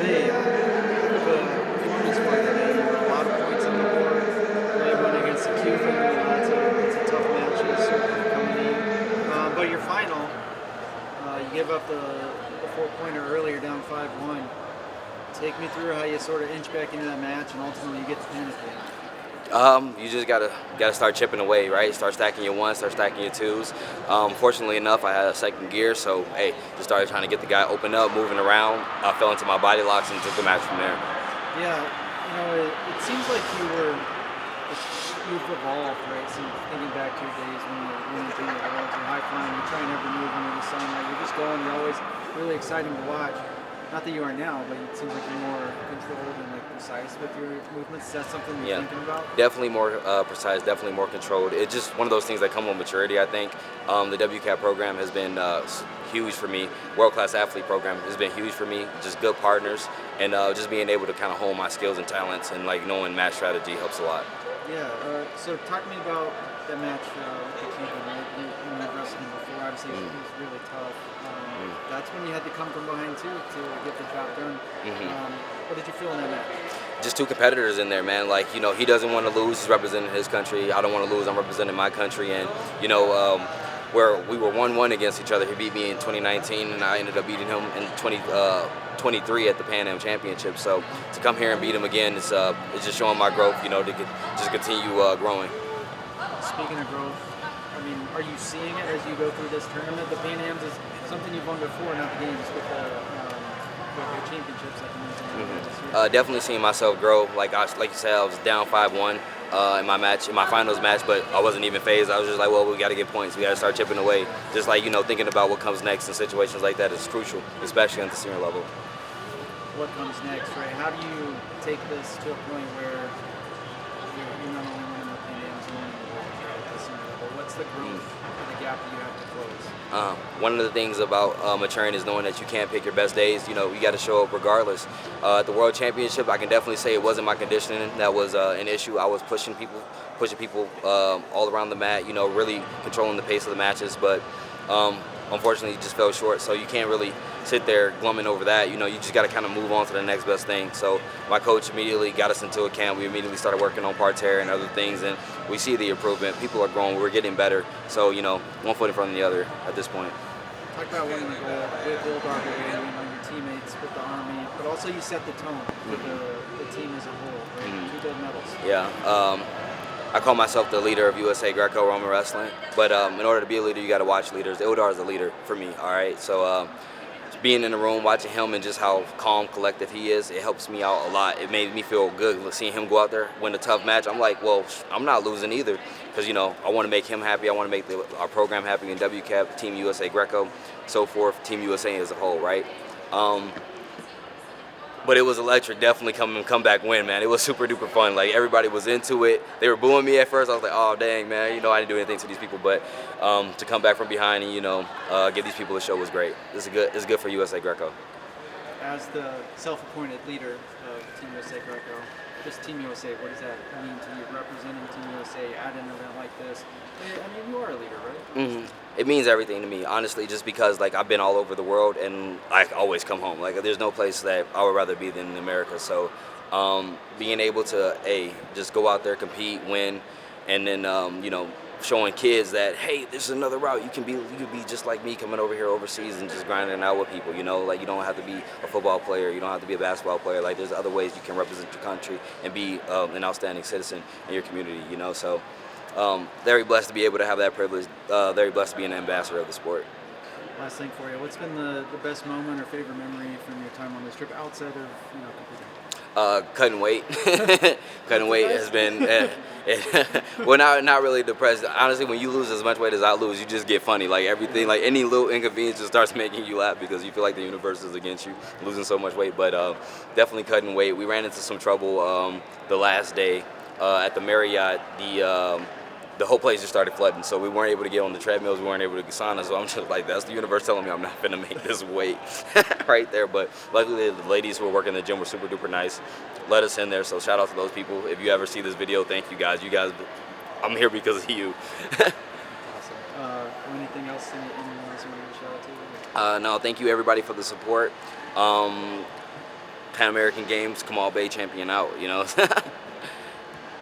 Bey, performance for today. A lot of points on the board. They went against the Cuban. It's a tough match. Certainly coming in. But your final, you give up the four-pointer earlier, down 5-1. Take me through how you sort of inch back into that match, and ultimately you get the pin at the end. You just gotta start chipping away, right? Start stacking your ones, start stacking your twos. Fortunately enough, I had a second gear, so hey, just started trying to get the guy open up, moving around. I fell into my body locks and took the match from there. Yeah, it seems like you've evolved, right? So thinking back to your days when you were winning junior worlds, you're high flying, you're trying every move under the sun, right? You're just going. You're always really exciting to watch. Not that you are now, but it seems like you're more controlled and precise with your movements. Is that something you're thinking about? Definitely more precise, definitely more controlled. It's just one of those things that come with maturity, I think. The WCAP program has been huge for me. World-class athlete program has been huge for me. Just good partners, and just being able to kind of hone my skills and talents, and knowing match strategy helps a lot. Yeah. So talk to me about that match with the Cuban. Right? You wrestled him before. Obviously, he was really tough. That's when you had to come from behind too to get the job done. What did you feel in that match? Just two competitors in there, man. He doesn't want to lose. He's representing his country. I don't want to lose. I'm representing my country. And, where we were 1-1 against each other. He beat me in 2019, and I ended up beating him in 2023 at the Pan Am Championship. So to come here and beat him again, it's just showing my growth, to just continue growing. Speaking of growth, are you seeing it as you go through this tournament? The Pan Ams is something you've won before, not the games, with the championships like you mentioned this year. Definitely seeing myself grow. Like you said, I was down 5-1 in my finals match, but I wasn't even phased. I was just like, well, we got to get points. We got to start chipping away. Just thinking about what comes next in situations like that is crucial, especially at the senior level. What comes next, right? How do you take this to a point where you're not only winning the Pan Ams, you're winning the senior level? What's the growth or the gap that you have to close? One of the things about maturing is knowing that you can't pick your best days. You got to show up regardless. At the World Championship, I can definitely say it wasn't my conditioning that was an issue. I was pushing people all around the mat, really controlling the pace of the matches. But unfortunately, just fell short. So you can't really sit there glumming over that. You just got to kind of move on to the next best thing. So my coach immediately got us into a camp. We immediately started working on parterre and other things, and we see the improvement. People are growing. We're getting better. So, one foot in front of the other at this point. Talk about winning the gold with Will Darby and your teammates with the Army, but also you set the tone for the team as a whole, right? 2 gold medals. Yeah. I call myself the leader of USA Greco-Roman wrestling, but in order to be a leader, you got to watch leaders. Ildar is a leader for me, all right? So being in the room, watching him and just how calm, collective he is, it helps me out a lot. It made me feel good seeing him go out there, win a tough match. I'm like, well, I'm not losing either, because, I want to make him happy. I want to make our program happy in WCAP, Team USA Greco, so forth, Team USA as a whole, right? But it was electric, definitely come back win, man. It was super duper fun. Everybody was into it. They were booing me at first. I was like, oh dang, man, I didn't do anything to these people. But to come back from behind and give these people a show was great. It's good for USA Greco. As the self-appointed leader of Team USA Greco, just Team USA, what does that mean to you? Representing Team USA at an event like this? You are a leader, right? Mm-hmm. It means everything to me, honestly, just because I've been all over the world and I always come home. There's no place that I would rather be than in America. So being able to just go out there, compete, win, and then showing kids that, hey, this is another route. You could be just like me, coming over here overseas and just grinding it out with people. You don't have to be a football player. You don't have to be a basketball player. There's other ways you can represent your country and be an outstanding citizen in your community. So. Very blessed to be able to have that privilege. Very blessed to be an ambassador of the sport. Last thing for you, what's been the best moment or favorite memory from your time on this trip outside of competing? Cutting weight. Cutting weight has been, well, not really depressed. Honestly, when you lose as much weight as I lose, you just get funny. Everything, any little inconvenience just starts making you laugh because you feel like the universe is against you, losing so much weight. But definitely cutting weight. We ran into some trouble the last day at the Marriott. The whole place just started flooding, so we weren't able to get on the treadmills, we weren't able to get sauna, so I'm just like, that's the universe telling me I'm not gonna make this weight right there. But luckily the ladies who were working in the gym were super duper nice, let us in there, so shout out to those people. If you ever see this video, thank you guys. I'm here because of you. Awesome. Anything else anyone else you want to shout out to? No, thank you everybody for the support. Pan American Games, Kamal Bey champion out. You know.